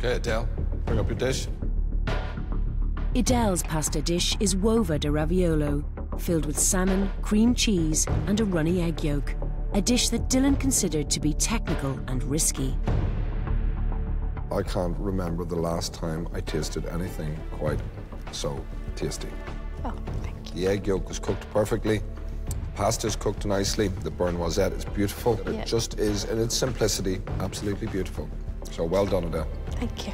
Okay, Adele, bring up your dish. Adele's pasta dish is uova de raviolo, filled with salmon, cream cheese and a runny egg yolk. A dish that Dylan considered to be technical and risky. I can't remember the last time I tasted anything quite so tasty. Oh, thank you. The egg yolk was cooked perfectly. The pasta's cooked nicely. The burn noisette is beautiful. Yeah. It just is, in its simplicity, absolutely beautiful. So well done, Adele. Thank you.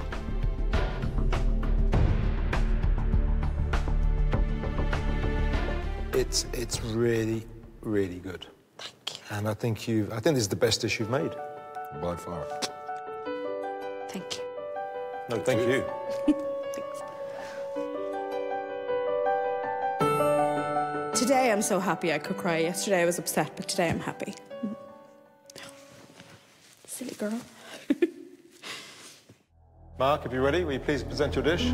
It's really, really good. Thank you. And I think this is the best dish you've made. By far. Thank you. No, thank you. Thanks. Today I'm so happy I could cry. Yesterday I was upset, but today I'm happy. Silly girl. Mark, if you're ready, will you please present your dish?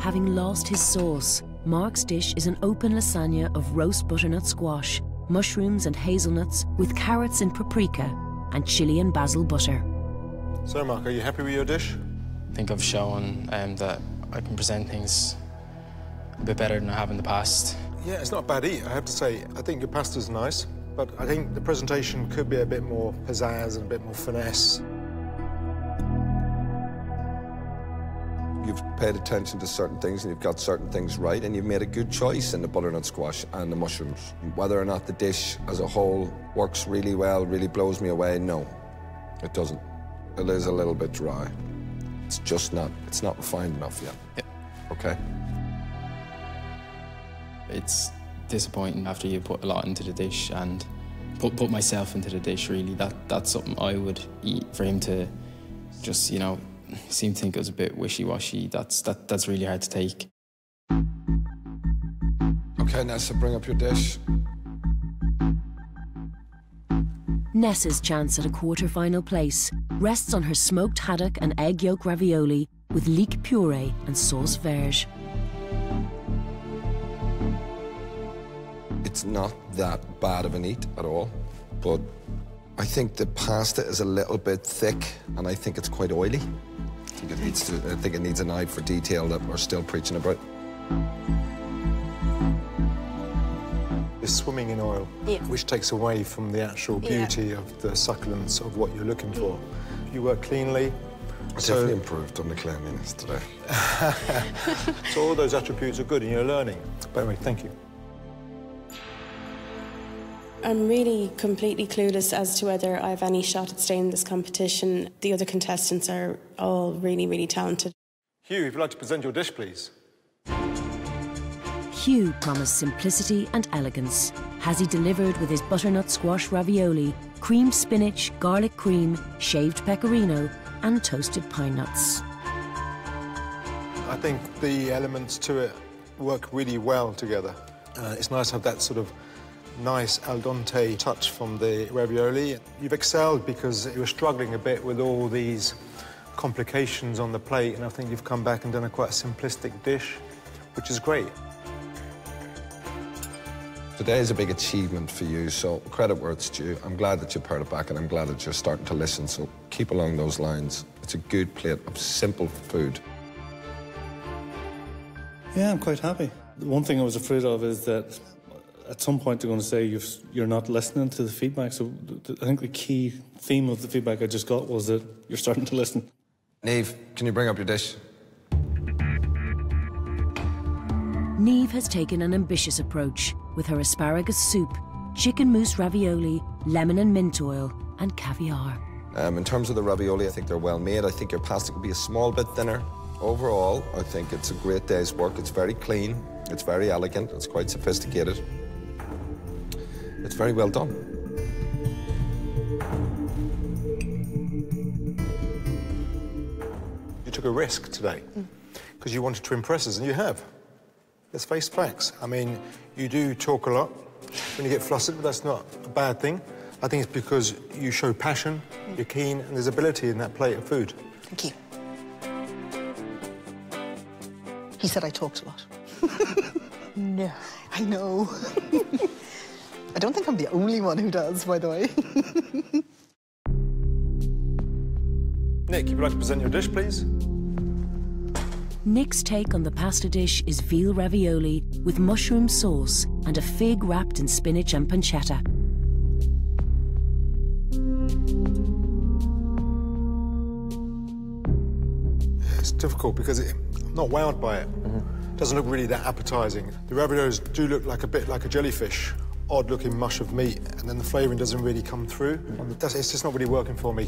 Having lost his sauce, Mark's dish is an open lasagna of roast butternut squash, mushrooms and hazelnuts with carrots and paprika and chili and basil butter. So, Mark, are you happy with your dish? I think I've shown that I can present things a bit better than I have in the past. Yeah, it's not bad eat, I have to say. I think your pasta's nice, but I think the presentation could be a bit more pizzazz and a bit more finesse. You've paid attention to certain things and you've got certain things right, and you've made a good choice in the butternut squash and the mushrooms. Whether or not the dish as a whole works really well, really blows me away, no, it doesn't. It is a little bit dry. It's not refined enough yet. Yeah. Okay? It's disappointing after you put a lot into the dish and put myself into the dish, really. That's something I would eat. For him to just, you know, seem to think it was a bit wishy-washy, that's really hard to take. Okay, Nessa, bring up your dish. Nessa's chance at a quarter-final place rests on her smoked haddock and egg yolk ravioli with leek puree and sauce vierge. It's not that bad of an eat at all, but I think the pasta is a little bit thick and I think it's quite oily. I think it needs an eye for detail that we're still preaching about. It's swimming in oil, Yeah. which takes away from the actual beauty of the succulence of what you're looking for. You work cleanly. I definitely improved on the cleanliness today. So all those attributes are good and you're learning. But anyway, thank you. I'm really completely clueless as to whether I have any shot at staying in this competition. The other contestants are all really, really talented. Hugh, if you'd like to present your dish, please. Hugh promised simplicity and elegance. Has he delivered with his butternut squash ravioli, creamed spinach, garlic cream, shaved pecorino and toasted pine nuts? I think the elements to it work really well together. It's nice to have that sort of nice al dente touch from the ravioli. You've excelled because you were struggling a bit with all these complications on the plate, and I think you've come back and done a quite simplistic dish, which is great. Today is a big achievement for you, so credit where it's due. I'm glad that you've heard it back and I'm glad that you're starting to listen, so keep along those lines. It's a good plate of simple food. Yeah, I'm quite happy. The one thing I was afraid of is that at some point they're going to say you're not listening to the feedback, so I think the key theme of the feedback I just got was that you're starting to listen. Niamh, can you bring up your dish? Niamh has taken an ambitious approach with her asparagus soup, chicken mousse ravioli, lemon and mint oil, and caviar. In terms of the ravioli, I think they're well made. I think your pasta could be a small bit thinner. Overall, I think it's a great day's work. It's very clean, it's very elegant, it's quite sophisticated. It's very well done. You took a risk today because you wanted to impress us, and you have. Let's face facts. I mean, you do talk a lot when you get flustered, but that's not a bad thing. I think it's because you show passion, you're keen, and there's ability in that plate of food. Thank you. He said I talked a lot. No. I know. I don't think I'm the only one who does, by the way. Nick, you would like to present your dish, please? Nick's take on the pasta dish is veal ravioli with mushroom sauce and a fig wrapped in spinach and pancetta. It's difficult because I'm not wowed by it. It doesn't look really that appetising. The raviolis do look like a bit like a jellyfish, odd-looking mush of meat, and then the flavouring doesn't really come through. It's just not really working for me.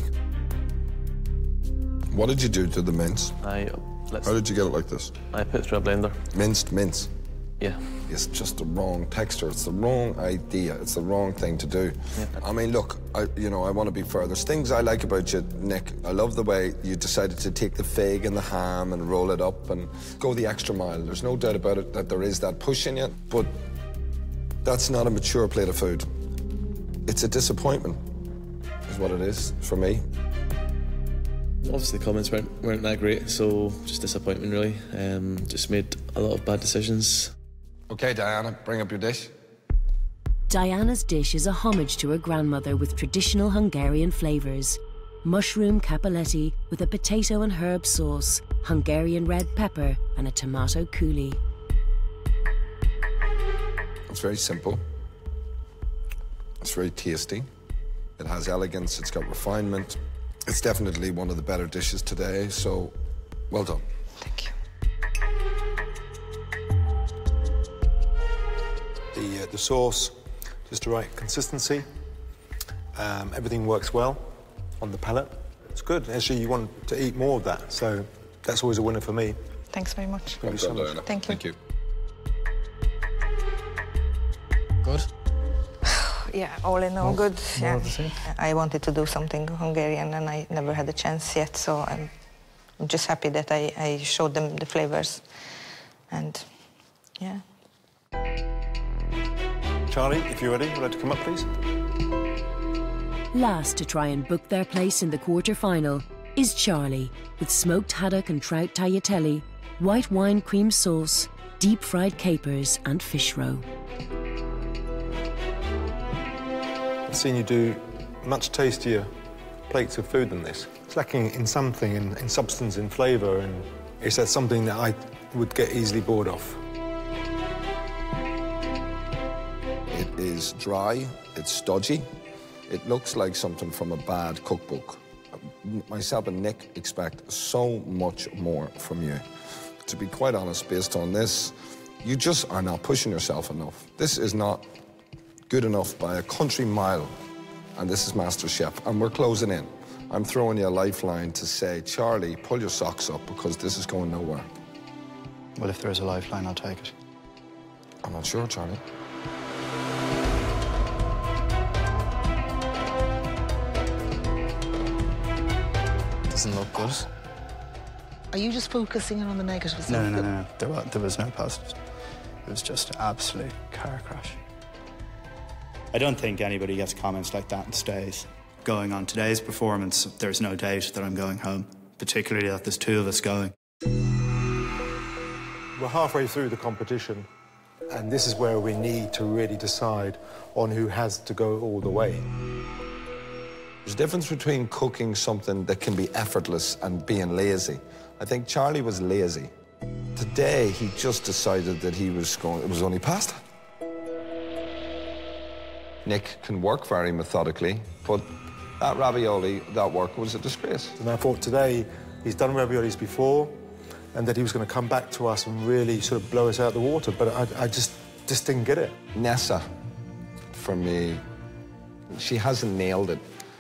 What did you do to the mince? How did you get it like this? I put it through a blender. Minced mince? Yeah. It's just the wrong texture. It's the wrong idea. It's the wrong thing to do. Yeah. I mean, look, I want to be fair. There's things I like about you, Nick. I love the way you decided to take the fig and the ham and roll it up and go the extra mile. There's no doubt about it that there is that push in you, but that's not a mature plate of food. It's a disappointment, is what it is for me. Obviously the comments weren't that great, so just disappointment really. Just made a lot of bad decisions. OK, Diana, bring up your dish. Diana's dish is a homage to her grandmother with traditional Hungarian flavours. Mushroom capelletti with a potato and herb sauce, Hungarian red pepper and a tomato coulis. It's very simple. It's very tasty. It has elegance, it's got refinement. It's definitely one of the better dishes today, so well done. Thank you. The sauce, just the right consistency. Everything works well on the palate. It's good. Actually, you want to eat more of that, so that's always a winner for me. Thanks very much. Thank you so much. Thank you. Thank you. Good. Yeah, all in all, good. More Yeah. of the same. I wanted to do something Hungarian and I never had a chance yet, so I'm just happy that I showed them the flavors. And, yeah. Charlie, if you're ready, would you like to come up, please? Last to try and book their place in the quarter-final is Charlie, with smoked haddock and trout tagliatelle, white wine cream sauce, deep-fried capers and fish roe. I've seen you do much tastier plates of food than this. It's lacking in something, in substance, in flavour, and it's something that I would get easily bored of. It is dry, it's stodgy. It looks like something from a bad cookbook. Myself and Nick expect so much more from you. To be quite honest, based on this, you just are not pushing yourself enough. This is not good enough by a country mile, and this is MasterChef, and we're closing in. I'm throwing you a lifeline to say, Charlie, pull your socks up, because this is going nowhere. Well, if there is a lifeline, I'll take it. I'm not sure, Charlie. Doesn't look good. Are you just focusing on the negatives? No. There was no positives. It was just an absolute car crash. I don't think anybody gets comments like that and stays. Going on today's performance, there's no doubt that I'm going home, particularly that there's two of us going. We're halfway through the competition, and this is where we need to really decide on who has to go all the way. There's a difference between cooking something that can be effortless and being lazy. I think Charlie was lazy. Today, he just decided that it was only pasta. Nick can work very methodically, but that ravioli, that work was a disgrace. And I thought today he's done raviolis before, and that he was going to come back to us and really sort of blow us out of the water, but I just didn't get it. Nessa, for me, she hasn't nailed it.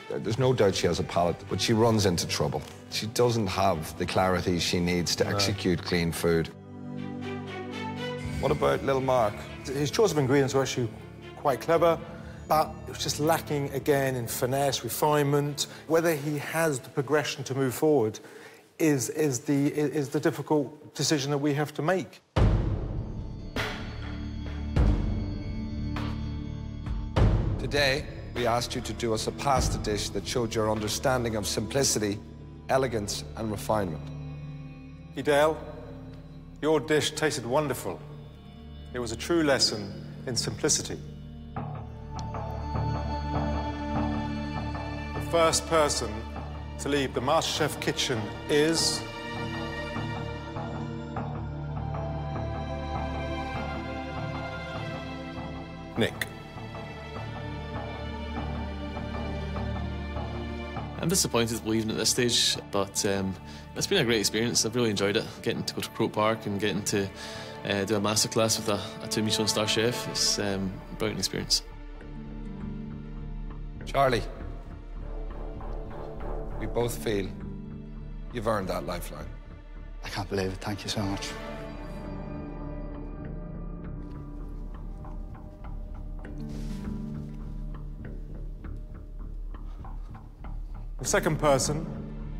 There's no doubt she has a palate, but she runs into trouble. She doesn't have the clarity she needs to execute clean food. What about little Mark? His choice of ingredients were actually quite clever, but it was just lacking, again, in finesse, refinement. Whether he has the progression to move forward is the difficult decision that we have to make. Today, we asked you to do us a pasta dish that showed your understanding of simplicity, elegance, and refinement. Idel, your dish tasted wonderful. It was a true lesson in simplicity. The first person to leave the MasterChef kitchen is... Nick. I'm disappointed leaving at this stage, but it's been a great experience. I've really enjoyed it. Getting to go to Croke Park and getting to do a masterclass with a 2 Michelin star chef. It's a brilliant experience. Charlie, we both feel you've earned that lifeline. I can't believe it. Thank you so much. The second person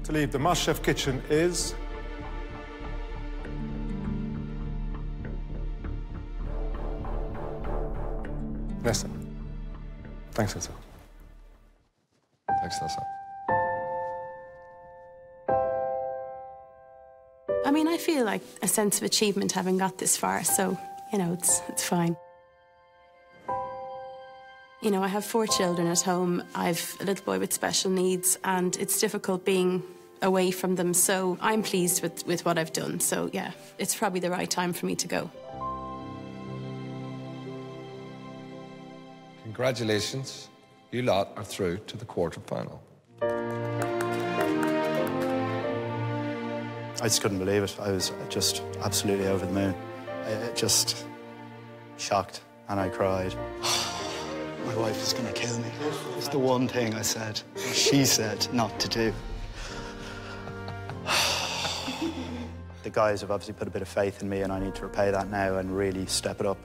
to leave the MasterChef kitchen is... Nessa. Thanks, Nessa. Thanks, Nessa. I mean, I feel like a sense of achievement having got this far, so, you know, it's fine. You know, I have 4 children at home. I've a little boy with special needs, and it's difficult being away from them, so I'm pleased with what I've done. So, yeah, it's probably the right time for me to go. Congratulations. You lot are through to the quarter-final. I just couldn't believe it. I was just absolutely over the moon. Just shocked, and I cried. My wife is going to kill me. It's the one thing I said, she said not to do. The guys have obviously put a bit of faith in me, and I need to repay that now and really step it up.